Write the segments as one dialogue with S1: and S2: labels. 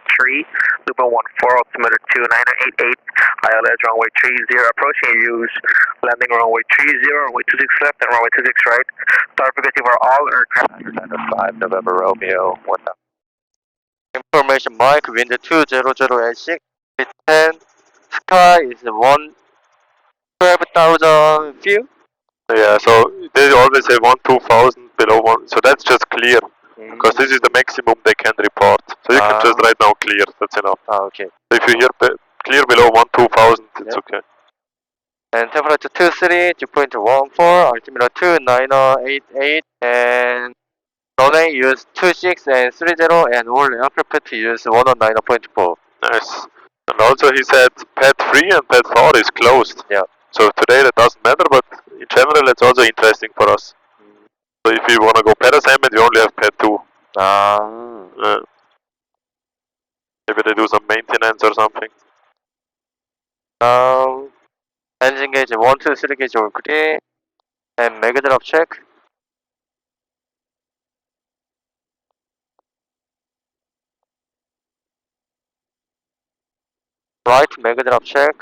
S1: tree, Luma 14, altimeter 2988, ILS runway 30, approaching use, landing runway 30, runway 26 left and runway 26 right, start frequency for all aircraft. 5 November Romeo, 1.
S2: Information Mike, wind 200 at 10, sky is 12,000 feet.
S3: Yeah, so they always say 1-2,000 below 1, so that's just clear. Because this is the maximum they can report. So you can just write now clear, that's enough.
S2: Okay.
S3: If you hear clear below 1-2,000, it's okay.
S2: And temperature 23, 2.14, altimeter 2988, and runway use 26 and 30, and all aircraft use 109.4.
S3: Nice. And also he said pad 3 and pad 4 is closed.
S2: Yeah.
S3: So today that doesn't matter, but in general it's also interesting for us. So if you want to go pad assignment, you only have pad 2. Maybe they do some maintenance or something.
S2: Now, engine gauge 1, 2, 3 gauge all clear, and mega drop check. Right, mega drop check.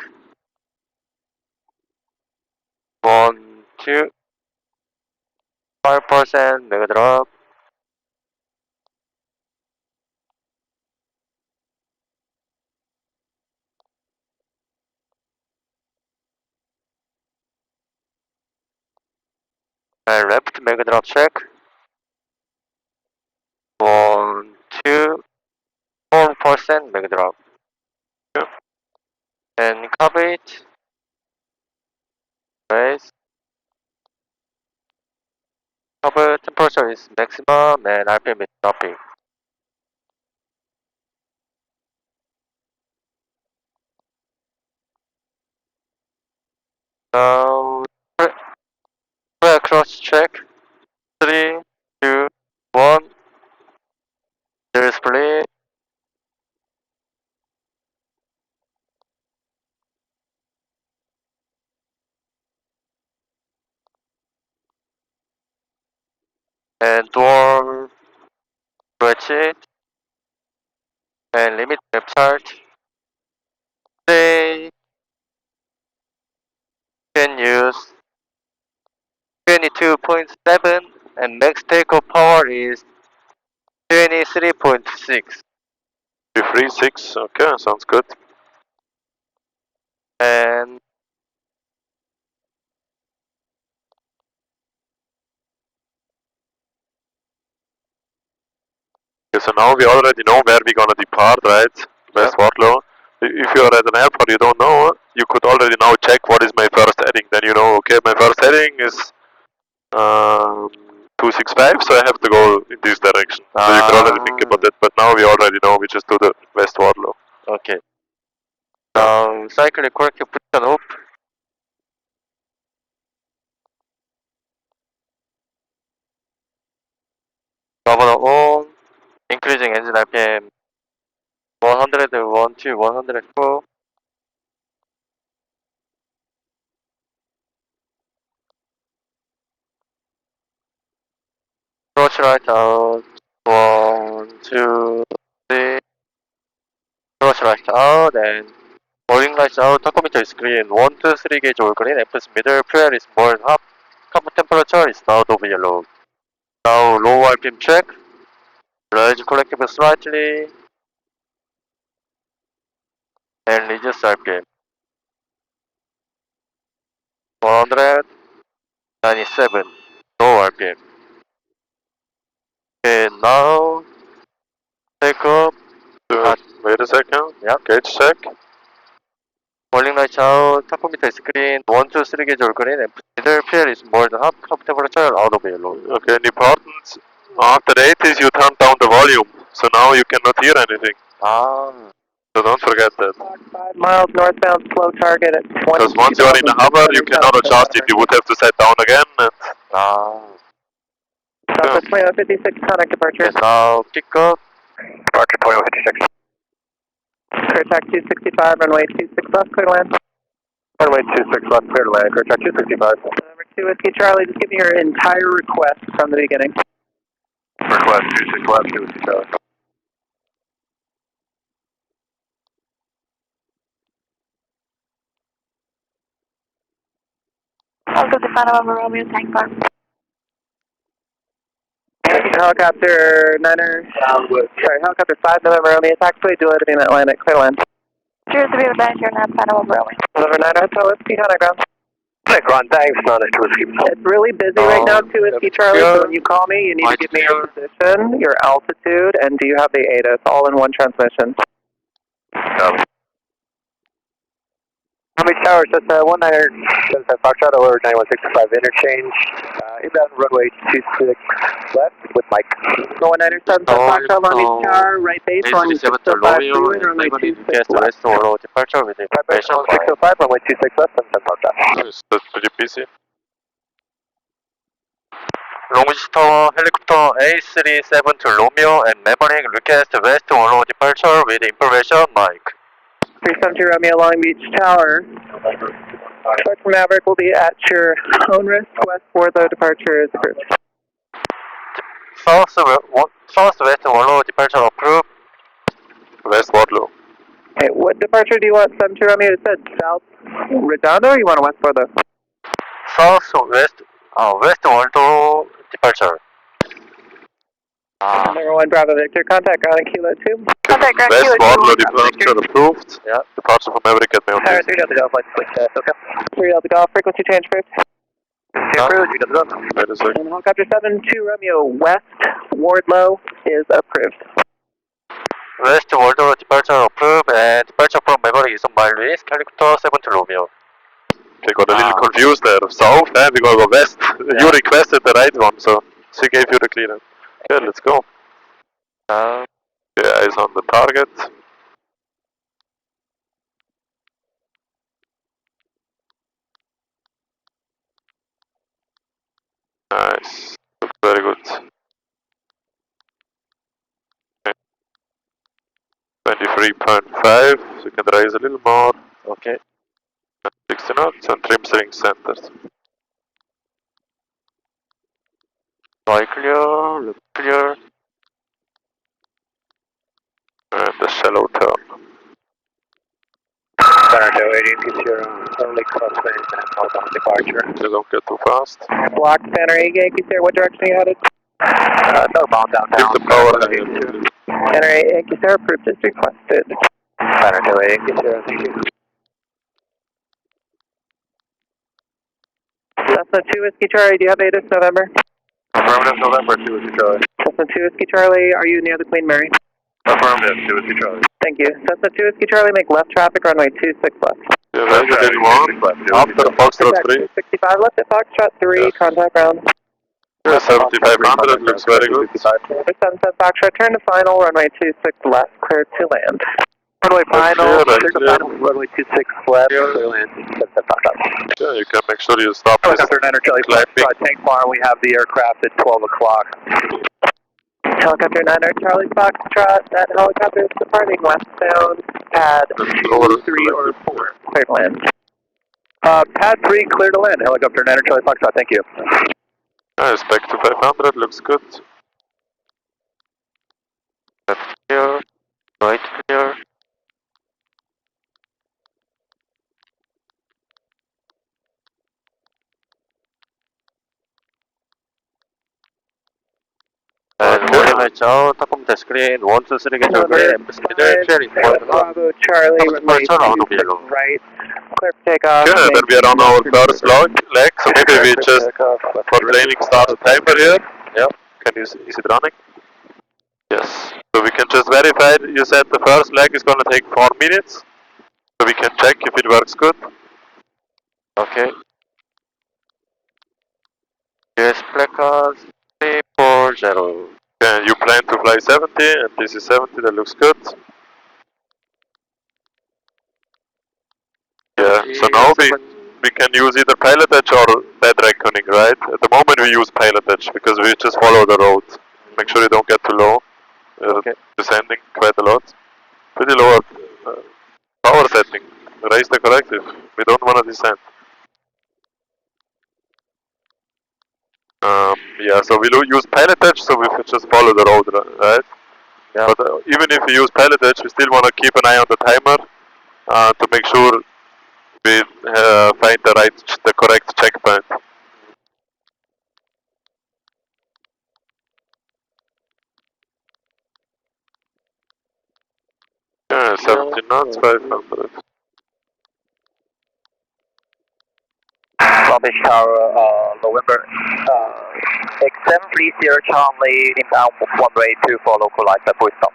S2: 1, 2, 5% mega drop. And left mega drop check. 1, 2, 4% mega drop. And cover it. Raise. Cover temperature is maximum and RPM is dropping. Now, cross check. 3, 2, 1. There is play. And door. Stretch it. And limit website. They can use 22.7 and max takeoff power is 23.6.
S3: 336, okay, sounds good.
S2: And
S3: Okay, so now we already know where we're gonna depart, right? West Waterloo. If you are at an airport you don't know, you could already now check what is my first heading. Then you know, okay, my first heading is 265, so I have to go in this direction. So you can already think about it, but now we already know, we just do the West Waterloo.
S2: okay. Now cycle correct position up. Governor on. Increasing engine RPM 101 to 104. Approach right out. 1, 2, 3. Approach right out and boarding lights out. Tachometer is green. 1, 2, 3 gauge all green. Empress middle. Fuel is more than half. Cabin temperature is now over yellow. Now low RPM check. Rise collectible slightly. And reduce RPM. 197. Low RPM. Okay, now take off.
S3: Wait a second.
S2: Yeah.
S3: Gauge check.
S2: Boarding lights out. Tachometer is green. 1, 2, 3 gauge all green. And middle fuel is more than half. Cabin temperature out of yellow.
S3: Okay, and important, after 80s you turn down the volume, so now you cannot hear anything. So don't forget that.
S1: 5 miles northbound, slow target at 20.
S3: Because once you are in a hover, you cannot adjust it. You would have to set down again. And
S1: Southwest 2156, contact departure.
S2: Okay, now pick up.
S1: Departure 2156. Clear tack 265, runway 26 left, clear to land. Runway 26 left, clear to land, clear tack 265. Number 2 Whiskey Charlie, just give me your entire request from the beginning. Request 26 left, 2 Whiskey Charlie.
S4: Also define November Romeo tank bar.
S1: Helicopter 9er, helicopter 5 November Romeo, taxiway dual heading Atlantic, clear to land.
S4: Cheers to be with that, you're not November Romeo.
S1: November 9er, Hotel Whiskey, high ground.
S3: Ground, thanks, not a whiskey.
S1: It's really busy right now, 2 Whiskey Charlie, so when you call me, you need to give me your position, your altitude, and do you have the ATIS, all in one transmission. How many towers? That's 19er, 75 Foxtrot over 9165 interchange. Inbound runway 26 left with Mike. 19er, 75 Foxtrot, Long Beach Tower, right base, on 605 freeway, runway 26 left.
S2: westward departure with information flight.
S1: 605, runway 26 left, and 10 Foxtrot.
S3: That's pretty busy.
S2: 롱비치 타워 헬리콥터 A37 to Romeo and Maverick request west wall departure with information Mike.
S1: 372 Romeo, Long Beach Tower. Departure from Maverick will be at your own risk. West Warlow departure is approved.
S2: Southwest wall departure approved.
S3: West Waterloo.
S1: Okay, what departure do you want? 72 Romeo, it said South Redondo, or you want a West Warlow?
S2: Southwest, West Waldo departure.
S1: Number 1 Bravo Victor, contact ground Kilo 2.
S4: Contact ground
S3: West
S4: Kilo 2.
S3: Waterloo departure approved.
S2: Yeah.
S3: Departure from Maverick at Mail.
S1: Tower 3 Delta Golf, lights click, okay. 3 Delta Golf, frequency change approved.
S3: Wait a second.
S1: And helicopter 72 Romeo, West Wardlow is approved.
S2: West Waldo departure approved and departure from Maverick is on my list. Helicopter 7 to Romeo.
S3: Okay, got a little confused there. South, and we gotta go west. You requested the right one, so she gave you the clearance. Okay, let's go. Okay, eyes on the target. Nice. Looks very good. Okay. 23.5, so you can raise a little more.
S2: Okay.
S3: 60 knots and trim string centered.
S2: Fly clear, look clear.
S3: And the shallow turn.
S1: Center 80, keep your only crosswind and outbound departure.
S3: You don't get too fast.
S1: Block center 8 Yankees there, what direction are you headed? Northbound downtown.
S3: Keep the power high.
S1: Center 8 Yankees there, approved as requested. Center 8 Yankees there, thank you. Cessna 2 Whiskey Charlie, do you have ATIS November?
S3: Affirmative, November, 2 Whiskey Charlie.
S1: Cessna 2 Whiskey Charlie, are you near the Queen Mary?
S3: Affirmative, 2 Whiskey Charlie.
S1: Thank you. Cessna 2 Whiskey Charlie, make left traffic, runway 26 left.
S3: Yeah, very good, anyone? After Foxtrot 3.
S1: 65 left at Foxtrot 3,
S3: Yes.
S1: contact ground.
S3: Yeah, 7500, looks very good.
S1: 77 Foxtrot, turn to final, runway 26 left, clear to land. Runway final,
S3: clear,
S1: clear to
S3: clear.
S1: final, runway 26 left, clear to land. 77 Foxtrot.
S3: Yeah, you can make sure you stop this
S1: Helicopter 9er Charlie
S3: climbing.
S1: Tank Farm, we have the aircraft at 12 o'clock. Helicopter 9er Charlie Foxtrot, that helicopter is departing westbound, pad 2, 3, or 4, clear to land. Pad 3, clear to land, helicopter 9er Charlie Foxtrot, thank you.
S3: Nice, back to 500, looks good.
S2: Left clear, right clear. And warning lights out, tachometer screen, 1, 2, 3, get your green, embassy middle, clearing for
S1: Bravo Charlie, runway
S2: departure out of
S1: 26
S2: yellow.
S1: right, clear for takeoff.
S3: Okay, then we are on our first leg, so maybe we just, for training, start a timer here.
S2: Yep.
S3: Is it running? Yes. So we can just verify, you said the first leg is gonna take 4 minutes. So we can check if it works good.
S2: Okay. US placards 340.
S3: And you plan to fly 70, and this is 70, that looks good. Yeah, so now we can use either pilot edge or bed reckoning, right? At the moment we use pilot edge because we just follow the road. Make sure you don't get too low.
S2: Okay.
S3: Descending quite a lot. Pretty low power setting. Raise the corrective. We don't want to descend. Yeah, so we use pilot edge, so we just follow the road, right?
S2: Yeah.
S3: But even if we use pilot edge, we still want to keep an eye on the timer to make sure We find the correct checkpoint. Yeah, 17 knots, 500.
S1: Long Beach Tower, November. XM 30 Charlie, inbound 1-way 2 for localized full stop.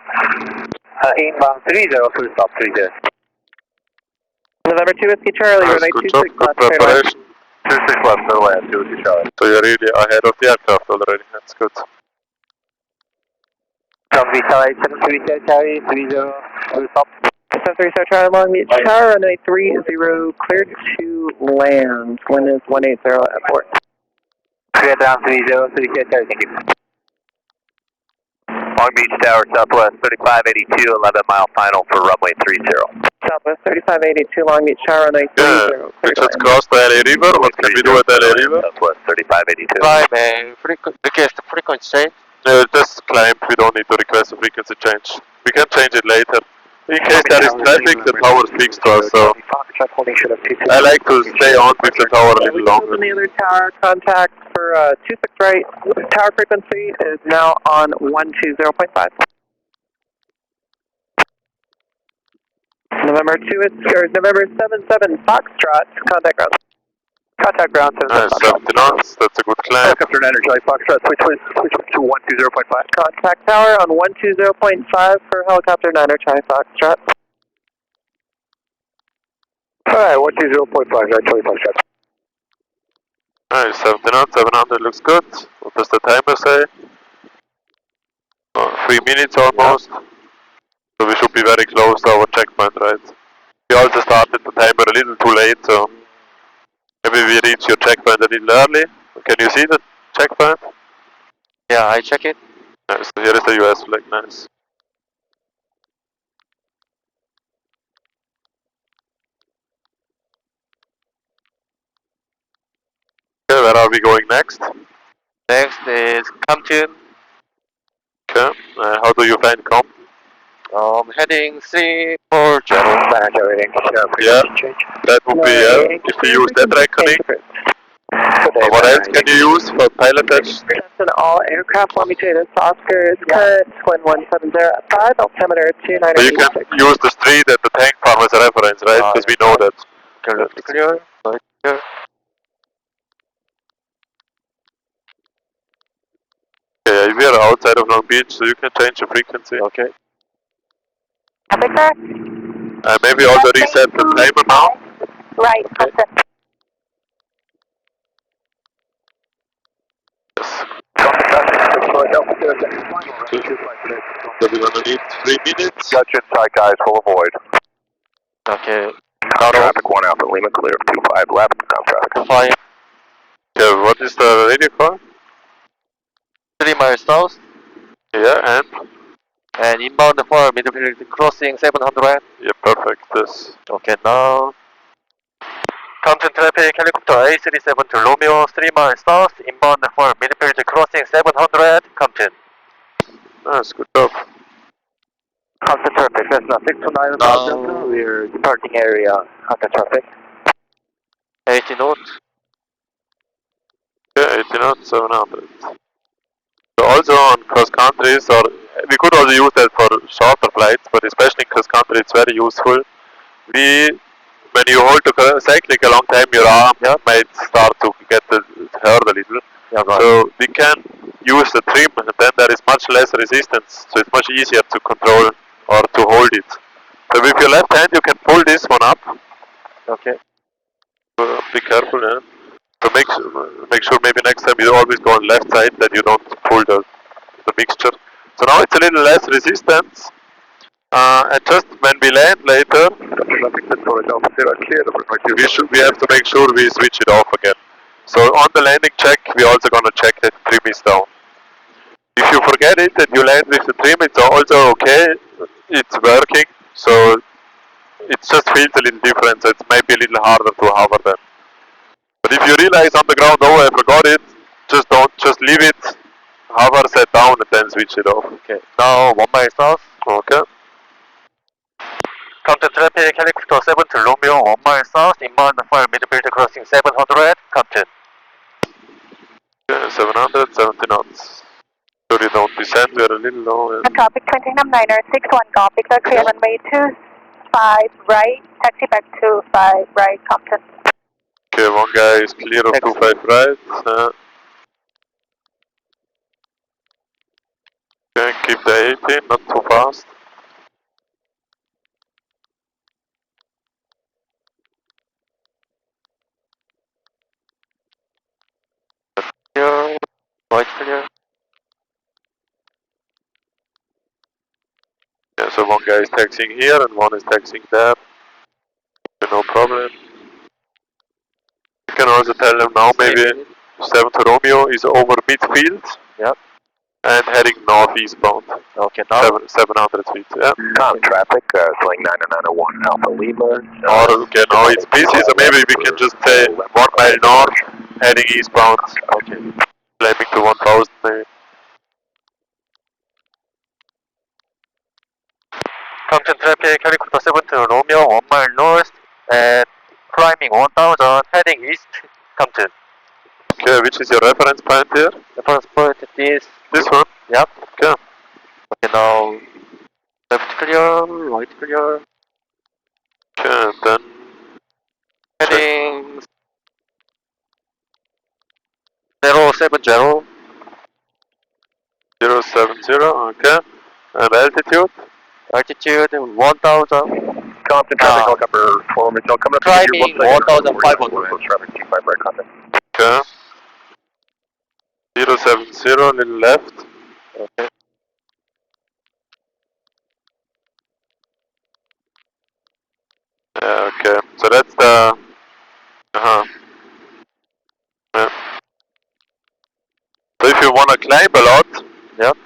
S1: Inbound 30, full stop 30. November 2 Whiskey Charlie,
S3: Nice,
S1: runway
S3: good
S1: 26
S3: job, good
S1: left, clear line.
S3: preparation.
S1: 26 left, clear line, 2 Whiskey Charlie.
S3: So you're really ahead of the aircraft already, that's good.
S1: Long Beach Charlie, 730 Charlie, 30, full stop. 730 Charlie, Long Beach Tower, runway 30, cleared to land. Wind is 180 at port. Clear down 30, 30 Charlie, thank you. Long Beach Tower, Southwest 3582, 11 mile final for runway 30. Southwest 3582, Long Beach Tower, runway 30.
S3: Yeah, we just crossed the LA River. What can we do at LA River?
S1: Southwest 3582.
S2: Climb and request frequency change.
S3: Just climb, we don't need to request a frequency change. We can change it later. In case there is traffic, the tower speaks to us, so I like to stay on with the tower a little longer.
S1: The other tower contact for 26 right. Tower frequency is now on 120.5. November 2 or November 77 Foxtrot, contact ground. Contact ground
S3: 70 knots, that's a good climb.
S1: Helicopter 9 Charlie Foxtrot, switch to 120.5. Contact tower on 120.5 for helicopter 9 Charlie Foxtrot. Alright, 120.5, Charlie Foxtrot.
S3: Alright, 70 knots, 700 looks good. What does the timer say? 3 minutes almost. So we should be very close to our checkpoint, right? We also started the timer a little too late, so maybe we reach your checkpoint a little early. Can you see the checkpoint?
S2: Yeah, I check it.
S3: Nice, so here is the US flag, nice. Okay, where are we going next?
S2: Next is Compton.
S3: Okay, how do you find comp?
S2: Heading 340.
S3: Yeah, that would be, if you use that reckoning. What else can you use for pilotage?
S1: Attention all aircraft, Longitude Oscar is cut, Squid 170 at 5, altimeter
S3: So you can
S1: 2986.
S3: use the street and the tank farm as a reference, right? Because we know that.
S2: Clear. Clear.
S3: Okay, we are outside of Long Beach, so you can change the frequency.
S2: Okay.
S3: Maybe also reset the timer now.
S4: Right,
S3: Okay. So we're gonna need 3 minutes.
S1: Gotcha inside guys, full avoid.
S2: Okay.
S1: Traffic 1 Alpha Lima clear, 25 left, ground traffic.
S2: Fire.
S3: Okay, what is the radio call?
S2: 3 miles south.
S3: Yeah,
S2: And inbound for middle crossing 700.
S3: yeah, perfect. This.
S2: Okay, now. Compton traffic helicopter A37 to Romeo 3 miles south. Inbound for midfield crossing 700. Compton.
S3: Nice, good job.
S1: Compton traffic, that's not 629 Delta, we're departing area, Compton traffic.
S2: 80 knots.
S3: Yeah, 80 knots, 700. So also on cross countries, or we could also use that for shorter flights, but especially in cross country, it's very useful. When you hold the cyclic a long time, your arm might start to get hurt a little.
S2: Yeah, right.
S3: So we can use the trim, and then there is much less resistance. So it's much easier to control or to hold it. So with your left hand, you can pull this one up.
S2: Okay.
S3: Be careful, yeah. So make sure maybe next time you always go on left side that you don't pull the mixture. So now it's a little less resistance. And just when we land later, we have to make sure we switch it off again. So on the landing check, we're also gonna check that trim is down. If you forget it and you land with the trim, it's also okay. It's working. So it just feels a little different. So it might be a little harder to hover then. But if you realize on the ground, oh, I forgot it, just leave it, hover, set down, and then switch it off.
S2: Okay. Now 1 mile south.
S3: Okay.
S2: Compton traffic, helicopter 7 to Romeo, 1 mile south, inbound fire midfield crossing 700, Compton.
S3: Okay, 700, 70 knots. Sorry, don't descend, we are a little low.
S4: Copy, 29er, 61 copy, clear clear runway 25 right, taxi back to 5 right, Compton.
S3: Okay, one guy is clear of 25 right. Okay, keep the 18, not too fast.
S2: Clear, right clear.
S3: Yeah, so one guy is taxiing here and one is taxiing there. Okay, no problem. You can also tell them now maybe 7 to Romeo is over midfield.
S2: Yep.
S3: And heading northeastbound.
S2: Okay, now.
S3: 700 feet, yeah.
S1: Traffic, swing 9901 Alpha Lima.
S3: Or, okay, now it's busy, so maybe we can just say 1 mile north, heading eastbound.
S2: Okay.
S3: Climbing to 1000 maybe.
S2: Compton traffic, helicopter 7 to Romeo, 1 mile north, and climbing 1000, heading east, Compton.
S3: Okay, which is your reference point here?
S2: The first point is
S3: This one?
S2: Yep.
S3: Okay.
S2: Okay, now left clear, right clear.
S3: Okay, and then
S2: Heading 070,
S3: 070, okay. And altitude?
S2: altitude 1000.
S1: Compton traffic, helicopter 4 Mitchell, coming up to
S2: Climbing 1500.
S1: traffic 25 right, Compton.
S3: Okay. 070, a little left.
S2: Okay.
S3: Yeah, okay. So that's the... Uh-huh. Yeah. So if you want to climb a lot,
S2: Yep.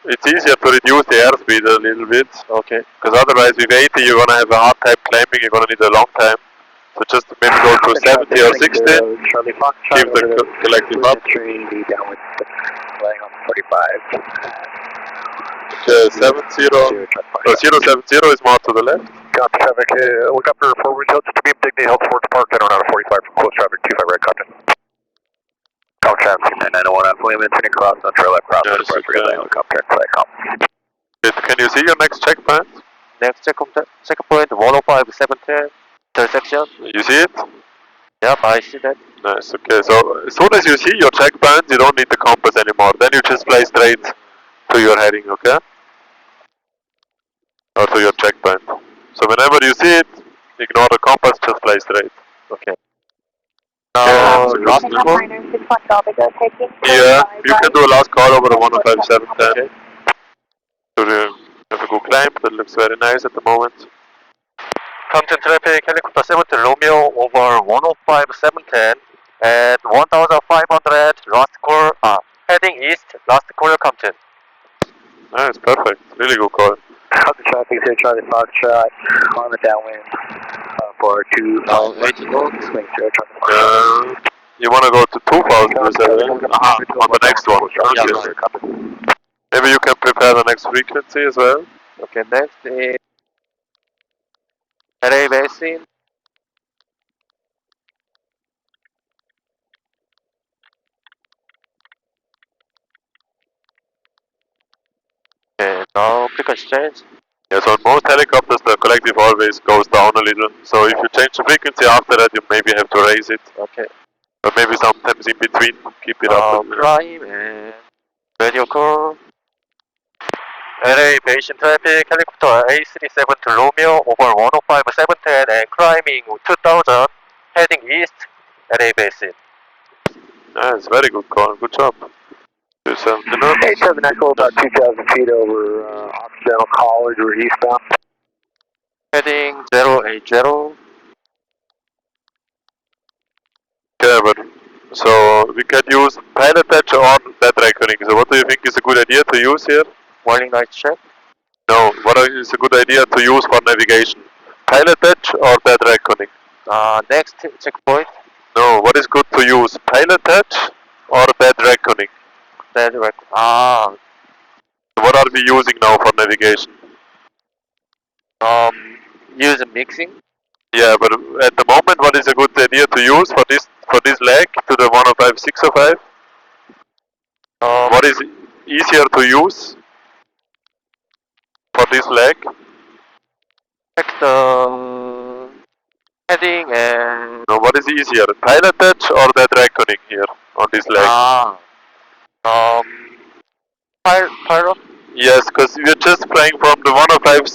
S3: it's easier to reduce the airspeed a little bit.
S2: Okay.
S3: Because otherwise with 80 you're going to have a hard time climbing, you're going to need a long time. So just maybe go to 70 or 60, keep the collective up.
S1: Downwind, laying on 45.
S3: Okay, 70, 070 is more to the left.
S1: Compton traffic, helicopter 4 Mitchell, just to be Dignity Health Sports Park, and around 45 from close traffic, 25 right, Compton. Compton traffic, 901 Alpha Lima, turning cross, on trail left cross,
S3: Yes, okay.
S1: helicopter,
S3: Can you see your next checkpoint?
S2: Next checkpoint 105 710 intersection.
S3: You see it?
S2: Yep, I see that.
S3: Nice, okay. So as soon as you see your checkpoint, you don't need the compass anymore. Then you just fly straight to your heading, okay? Or to your checkpoint. So whenever you see it, ignore the compass, just fly straight.
S2: Okay.
S3: Now,
S2: Now,
S3: last
S2: last
S3: one.
S4: taking
S3: Yeah, you can do a last call over the 105.710.
S2: Okay.
S3: To have a good climb, that looks very nice at the moment.
S2: Compton traffic, helicopter 7 to Romeo over 105 710 at 1500, last call, heading east, last call Compton.
S3: Nice, perfect. Really good call.
S1: Compton traffic, here Charlie Foxtrot, on the downwind, for 2,
S2: Now, 80 knots.
S1: swing 0, Charlie
S3: You want to go to 2000, you said, on the next one.
S2: Yeah,
S3: Okay.
S2: right.
S3: Maybe you can prepare the next frequency as well.
S2: Okay, next is LA Basin. Okay, now frequency change.
S3: Yes, on most helicopters the collective always goes down a little. So if you change the frequency after that, you maybe have to raise it.
S2: Okay.
S3: But maybe sometimes in between, keep it up.
S2: Climb and radio call. LA Basin traffic, helicopter A37 to Romeo over 105 710 and climbing 2000, heading east, LA Basin.
S3: Nice, very good call. Good job. 270 knots.
S1: 87 Echo, about 2,000 feet over Occidental College, we're eastbound.
S2: Heading 080.
S3: Okay, but so we can use pilot touch or dead reckoning. So what do you think is a good idea to use here?
S2: Warning light check.
S3: No, what is a good idea to use for navigation? Pilot touch or dead reckoning?
S2: Next checkpoint,
S3: No, what is good to use? Pilot touch or dead reckoning?
S2: dead rec.
S3: What are we using now for navigation?
S2: use mixing.
S3: Yeah, but at the moment, what is a good idea to use for this leg to the 105 605? What is easier to use for this leg?
S2: Check the heading and
S3: No, what is easier, pilotage or the reckoning here on this leg?
S2: um pyro.
S3: Yes, because we're just flying from the 105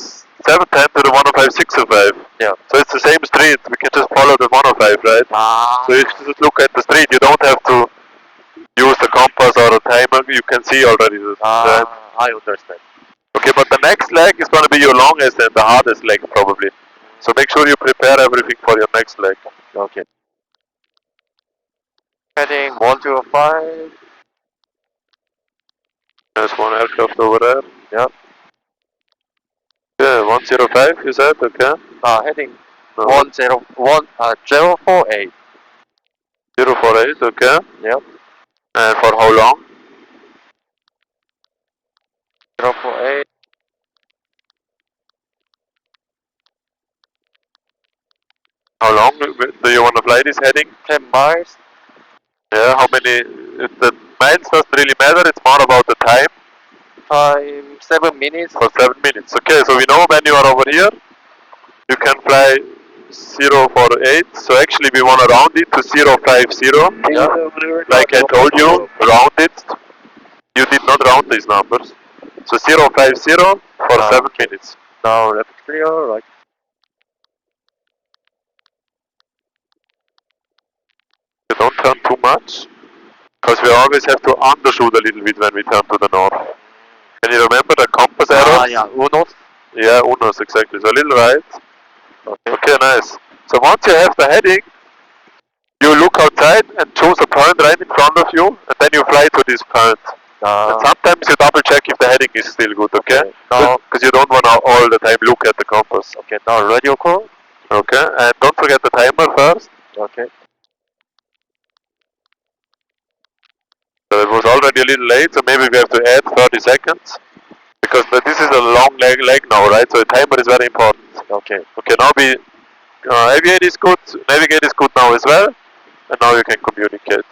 S3: 710 to the 105 605.
S2: Yeah.
S3: So it's the same street. We can just follow the 105, right? So if you just look at the street, you don't have to use the compass or the timer. You can see already. Right?
S2: I understand.
S3: Okay, but the next leg is going to be your longest and the hardest leg probably. So make sure you prepare everything for your next leg.
S2: Okay. Heading 105.
S3: There's one aircraft over there.
S2: Yep.
S3: Yeah, 105 you said, okay.
S2: Heading
S3: No.
S2: 048.
S3: 048, okay.
S2: Yep.
S3: And for how long?
S2: 048.
S3: How long do you want to fly this heading?
S2: 10 miles.
S3: Yeah, how many? The miles doesn't really matter, it's more about the time.
S2: Time 7 minutes.
S3: For 7 minutes. Okay, so we know when you are over here, you can fly 048. So actually we want to round it to 050. Yeah. Like I told you, round it. You did not round these numbers. So 050 for 7 minutes.
S2: Now left clear, right.
S3: You don't turn too much. Because we always have to undershoot a little bit when we turn to the north. Can you remember the compass arrows?
S2: Yeah, unos.
S3: Yeah, unos, exactly. So a little right.
S2: Okay.
S3: Okay, nice. So once you have the heading, you look outside and choose a point right in front of you, and then you fly to this point. And sometimes you double check if the heading is still good, okay? Because you don't want to all the time look at the compass.
S2: Okay, now radio call.
S3: Okay, and don't forget the timer first.
S2: Okay.
S3: So it was already a little late, so maybe we have to add 30 seconds. Because this is a long leg now, right? So the timer is very important.
S2: Okay.
S3: Okay, now we aviate is good, navigate is good now as well, and now you can communicate.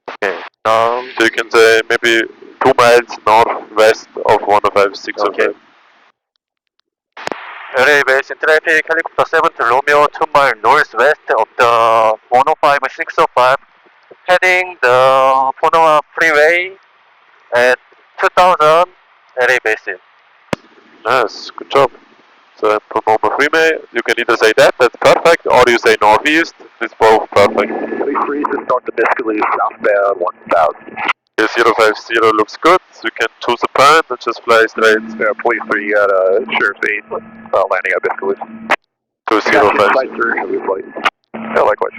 S2: Okay.
S3: So you can say maybe 2 miles northwest of 105
S2: Okay.
S3: 605.
S2: LA base in traffic, helicopter 7 to Romeo, 2 mile northwest of the 105 605, heading the Ponoa freeway at 2000 LA basin.
S3: Nice, good job. So Pomona Freeway, you can either say that's perfect, or you say northeast, it's both perfect.
S1: We freeze to start the Biscayne southbound 1000.
S3: Okay, 050 looks good, so you can choose a point and just fly straight.
S1: Yeah, please, sir, you got a sure speed landing at Biscayne.
S3: 2050.
S1: Yeah, likewise.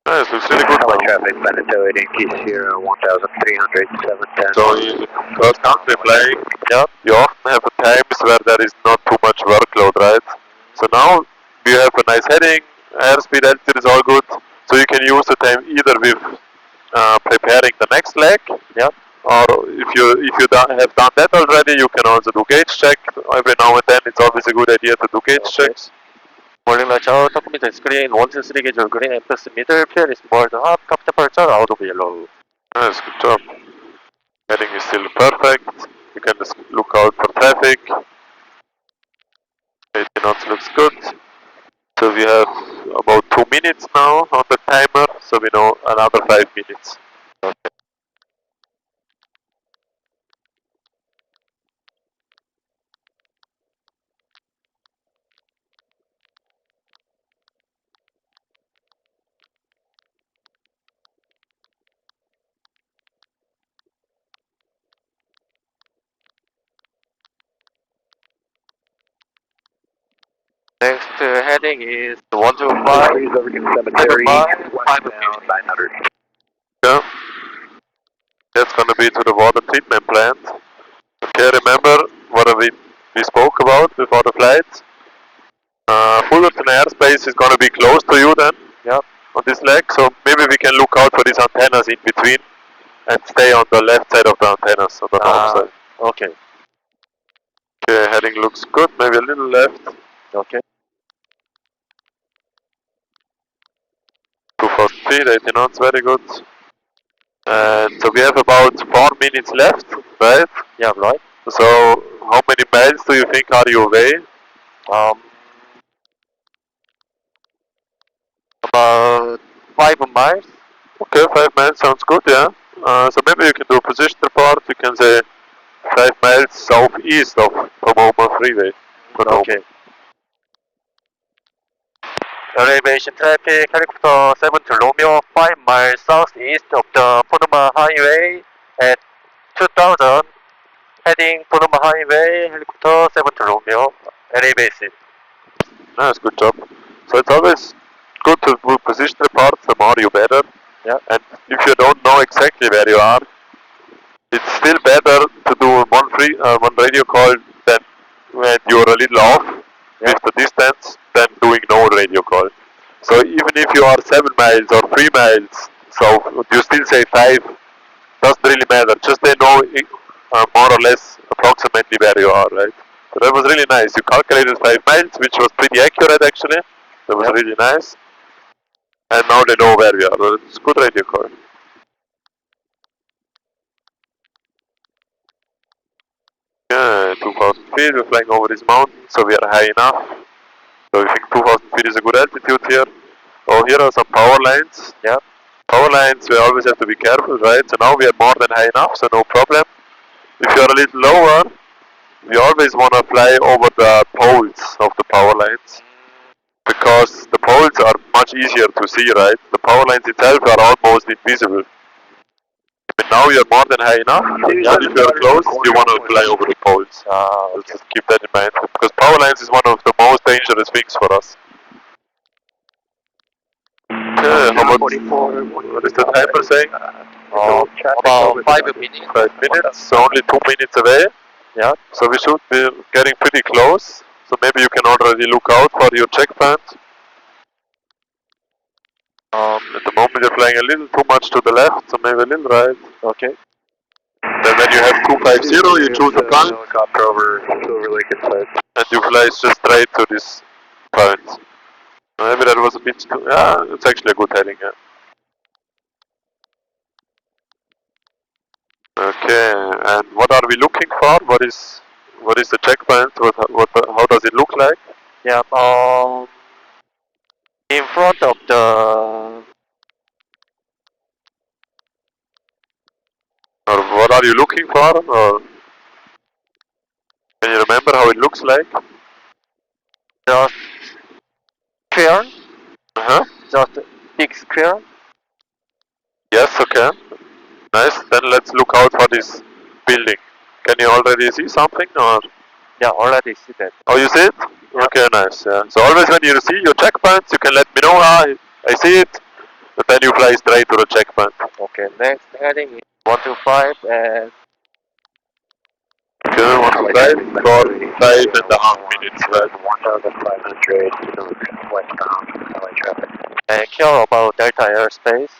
S3: Nice, looks really good
S1: LA
S3: now.
S1: traffic, San Antonio, Yankee Sierra 1300, 710.
S3: So in cross country flying, you often have times where there is not too much workload, right? So now you have a nice heading, airspeed, altitude is all good, so you can use the time either with preparing the next leg, or if you have done that already, you can also do gauge check. Every now and then it's always a good idea to do gauge checks.
S2: Boarding lights out, tachometer screen, 123 gauge green, Empress middle, fuel is board up, top departure, out of yellow.
S3: Nice, good job. Heading is still perfect. You can just look out for traffic. 80 knots looks good. So we have about 2 minutes now on the timer, so we know another 5 minutes.
S2: Next heading is 125.
S1: Freeze over to Cemetery,
S2: 5 minutes.
S1: 900.
S3: Yeah. That's gonna be to the water treatment plant. Okay, remember what we spoke about before the flight? Fullerton airspace is gonna be close to you then. On this leg, so maybe we can look out for these antennas in between and stay on the left side of the antennas, on the north side.
S2: Okay.
S3: Okay, heading looks good, maybe a little left.
S2: Okay.
S3: 2,000 feet, 80 knots, very good. And so we have about 4 minutes left, right?
S2: Yeah, right.
S3: So how many miles do you think are you away?
S2: About 5 miles.
S3: Okay, 5 miles sounds good, yeah. So maybe you can do a position report. You can say 5 miles southeast of Pomoma Freeway.
S2: Okay. Elevation traffic, helicopter 7 to Romeo, 5 miles southeast of the Ponoma Highway at 2000, heading Ponoma Highway, helicopter 7 to Romeo, elevation.
S3: Nice, good job. So it's always good to do position reports, the more you better.
S2: Yeah.
S3: And if you don't know exactly where you are, it's still better to do one radio call than when you're a little off with the distance than doing no radio call. So even if you are 7 miles or 3 miles, so you still say 5, doesn't really matter. Just they know more or less approximately where you are, right? So that was really nice. You calculated 5 miles, which was pretty accurate actually. That was really nice. And now they know where you are. Well, it's a good radio call. Yeah, 2,000 feet, we're flying over this mountain, so we are high enough. So we think 2,000 feet is a good altitude here. Oh, here are some power lines.
S2: Yeah.
S3: Power lines, we always have to be careful, right? So now we are more than high enough, so no problem. If you are a little lower, we always want to fly over the poles of the power lines. Because the poles are much easier to see, right? The power lines itself are almost invisible. But now you're more than high enough, but if you're close, you want to fly over the poles.
S2: Okay.
S3: Just keep that in mind, because power lines is one of the most dangerous things for us. How about, what is the timer saying?
S2: About 5 minutes.
S3: 5 minutes, so only 2 minutes away.
S2: Yeah.
S3: So we should be getting pretty close. So maybe you can already look out for your checkpoint. At the moment you're flying a little too much to the left, so maybe a little right.
S2: Okay.
S3: Then when you have 250, you choose a point.
S1: Helicopter over Silver Lake inside.
S3: And you fly just straight to this point. Maybe that was a bit too, yeah, it's actually a good heading, yeah. Okay, and what are we looking for? What is the checkpoint? How does it look like?
S2: Yeah. In front of the.
S3: Or what are you looking for? Or can you remember how it looks like?
S2: Just square.
S3: Just
S2: big square.
S3: Yes, okay. Nice. Then let's look out for this building. Can you already see something or?
S2: Yeah, already see that.
S3: Oh, you see it? Yeah. Okay, nice. Yeah. So always when you see your checkpoints, you can let me know. I see it. And then you fly straight to the checkpoint.
S2: Okay. Next heading is 125 and.
S3: Okay, 125 for 5.5 minutes, right?
S1: 1,500 westbound, LA traffic.
S2: And care about Delta Airspace.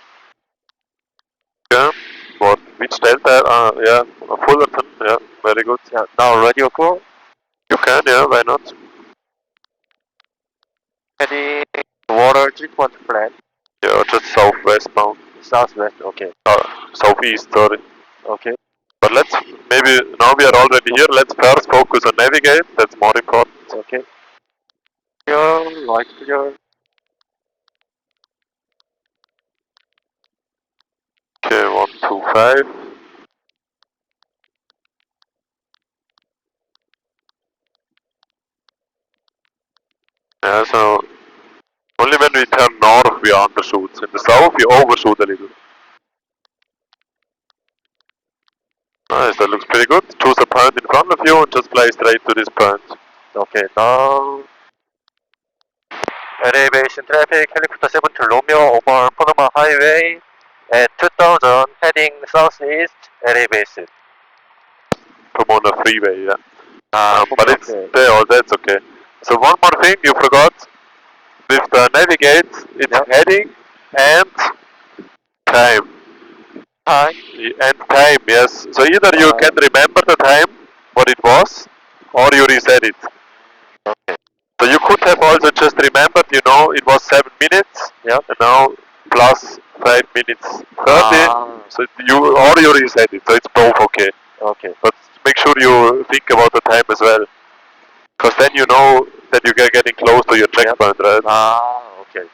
S3: Yeah. What? Which Delta? Yeah, Fullerton. Yeah, very good.
S2: Yeah. Now radio call.
S3: You can, yeah. Why not?
S2: Heading water treatment plant.
S3: Yeah, just southwest bound.
S2: Southwest. Okay.
S3: Southeast. Sorry.
S2: Okay.
S3: But let's maybe now we are already here. Let's first focus on navigate. That's more important.
S2: Okay. Clear. Right clear.
S3: Okay, 125. Yeah, so only when we turn north we undershoot. In the south we overshoot a little. Nice, that looks pretty good. Choose a point in front of you and just fly straight to this point.
S2: Okay, now elevation traffic, helicopter 7 to Romeo over Panama Highway at 2000, heading southeast, elevation.
S3: Pomona Freeway, yeah. But it's there, oh, that's okay. So one more thing you forgot. With the navigate, it's heading and time.
S2: Time?
S3: And time, yes. So either you can remember the time, what it was, or you reset it.
S2: Okay.
S3: So you could have also just remembered, you know, it was 7 minutes,
S2: yeah,
S3: and now plus 5 minutes 30. So you reset it, so it's both okay.
S2: Okay.
S3: But make sure you think about the time as well. Because then you know that you're getting close to your checkpoint, right?
S2: Okay.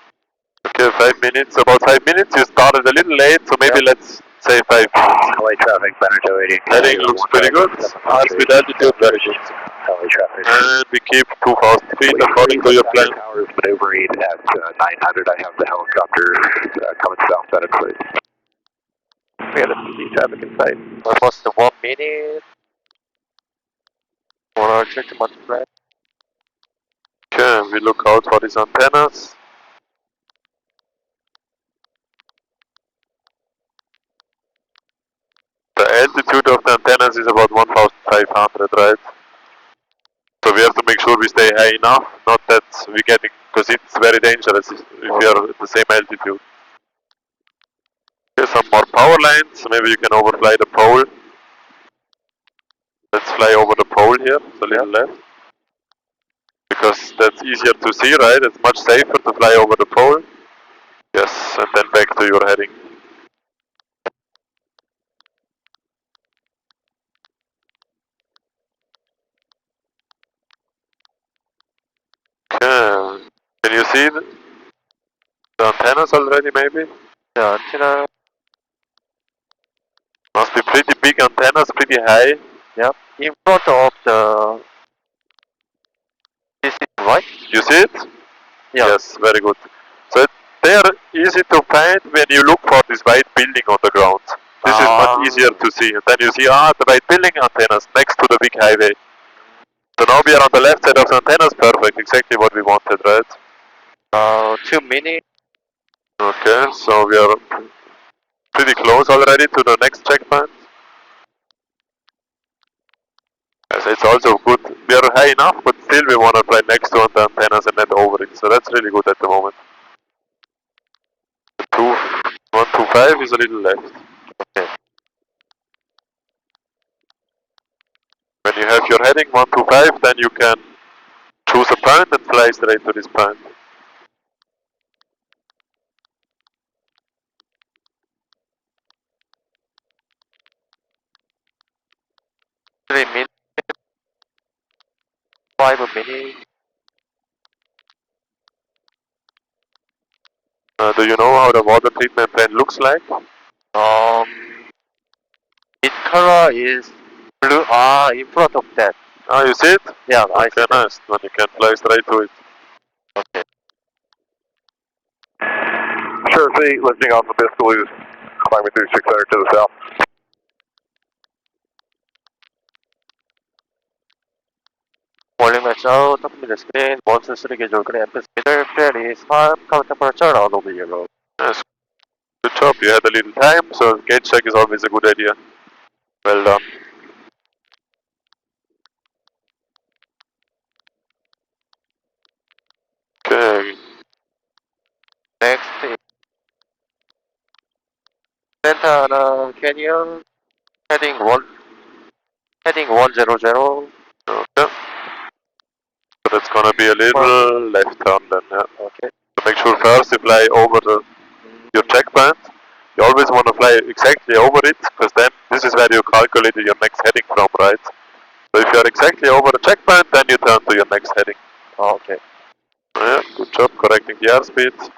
S3: Okay, 5 minutes. About 5 minutes. You started a little late, so maybe let's say 5 minutes.
S1: LA traffic, Banner 280.
S3: Heading looks pretty good. High-speed altitude, very good.
S1: LA traffic.
S3: And we keep 2,000 feet according to your plan.
S1: Towers maneuvering at 900. I have the helicopter coming southbound, please. We have a CD traffic in sight.
S2: What was the 1 minute? For our checkpoint plan.
S3: Okay, we look out for these antennas. The altitude of the antennas is about 1,500, right? So we have to make sure we stay high enough, not that we're getting, because it's very dangerous if we are at the same altitude. Here's some more power lines, maybe you can overfly the pole. Let's fly over the pole here, a little left. Because that's easier to see, right? It's much safer to fly over the pole. Yes, and then back to your heading. Okay, can you see the antennas already, maybe?
S2: The antenna.
S3: Must be pretty big antennas, pretty high.
S2: Yep. In front of the. This is right?
S3: You see it?
S2: Yeah.
S3: Yes, very good. So they are easy to find when you look for this white building on the ground. This is much easier to see. And then you see, the white building antennas next to the big highway. So now we are on the left side of the antennas, perfect, exactly what we wanted, right?
S2: 2 minutes.
S3: Okay, so we are pretty close already to the next checkpoint. Yes, it's also good. We are high enough, but still we want to fly next to the antennas and not over it. So that's really good at the moment. 125 is a little left.
S2: Okay.
S3: When you have your heading 125, then you can choose a point and fly straight to this point.
S2: Three minutes. 5 minutes.
S3: Do you know how the water treatment plant looks like?
S2: Its color is blue. In front of that.
S3: You see it?
S2: Yeah, I see
S3: Okay,
S2: that.
S3: nice. Then you can fly straight to it.
S2: Okay.
S1: Sure, see, lifting off of Biscaloo, climbing through 600 to the south.
S2: Volume match out, top middle screen, 1, 2, 3 gauge green, amperes middle, clear is 5, current temperature out over yellow.
S3: Yes. Good job. You had a little time, so gauge check is always a good idea. Well done. Okay.
S2: Next is Santa Canyon, heading 100.
S3: Okay. So that's gonna be a little left turn then, yeah.
S2: Okay.
S3: So make sure first you fly over your checkpoint. You always want to fly exactly over it, because then this is where you calculated your next heading from, right? So if you're exactly over the checkpoint, then you turn to your next heading.
S2: Okay.
S3: Yeah, good job correcting the airspeed.